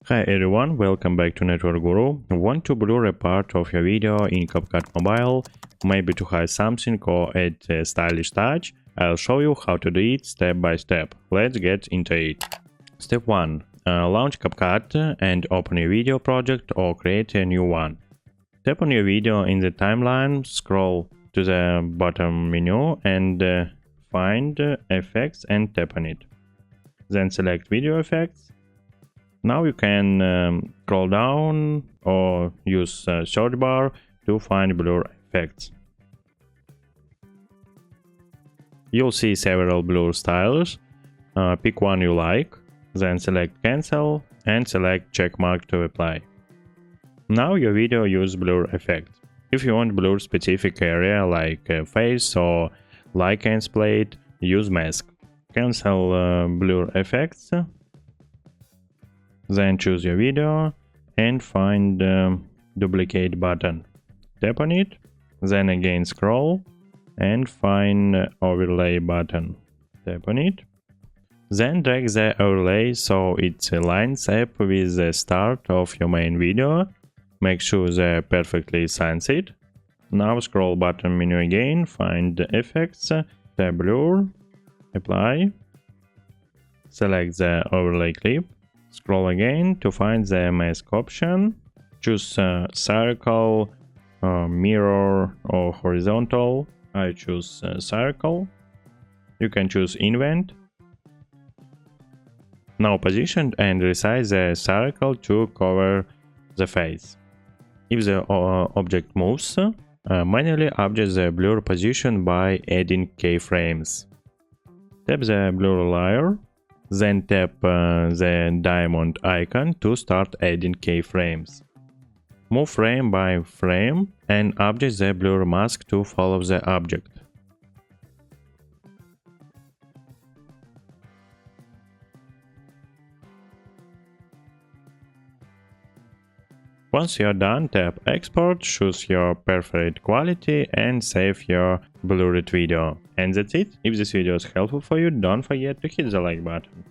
Hi everyone, welcome back to Network Guru. Want to blur a part of your video in CapCut Mobile, maybe to hide something or add a stylish touch? I'll show you how to do it step by step. Let's get into it. Step 1. Launch CapCut and open your video project or create a new one. Tap on your video in the timeline, scroll to the bottom menu and find Effects and tap on it. Then select Video Effects. Now you can scroll down or use search bar to find blur effects. You'll see several blur styles. Pick one you like, then select cancel and select checkmark to apply. Now your video uses blur effect. If you want blur specific area like face or lichens plate, use mask. Cancel blur effects. Then choose your video and find duplicate button. Tap on it, then again scroll and find overlay button. Tap on it. Then drag the overlay so it lines up with the start of your main video. Make sure they're perfectly censored. Now scroll bottom menu again, find effects, tap blur, apply. Select the overlay clip. Scroll again to find the mask option. Choose circle, mirror or horizontal. I choose circle. You can choose invent. Now position and resize the circle to cover the face. If the object moves, manually adjust the blur position by adding keyframes. Tap the blur layer. Then tap the diamond icon to start adding keyframes. Move frame by frame and adjust the blur mask to follow the object. Once you're done, tap export, choose your preferred quality and save your blurred video. And that's it. If this video is helpful for you, don't forget to hit the like button.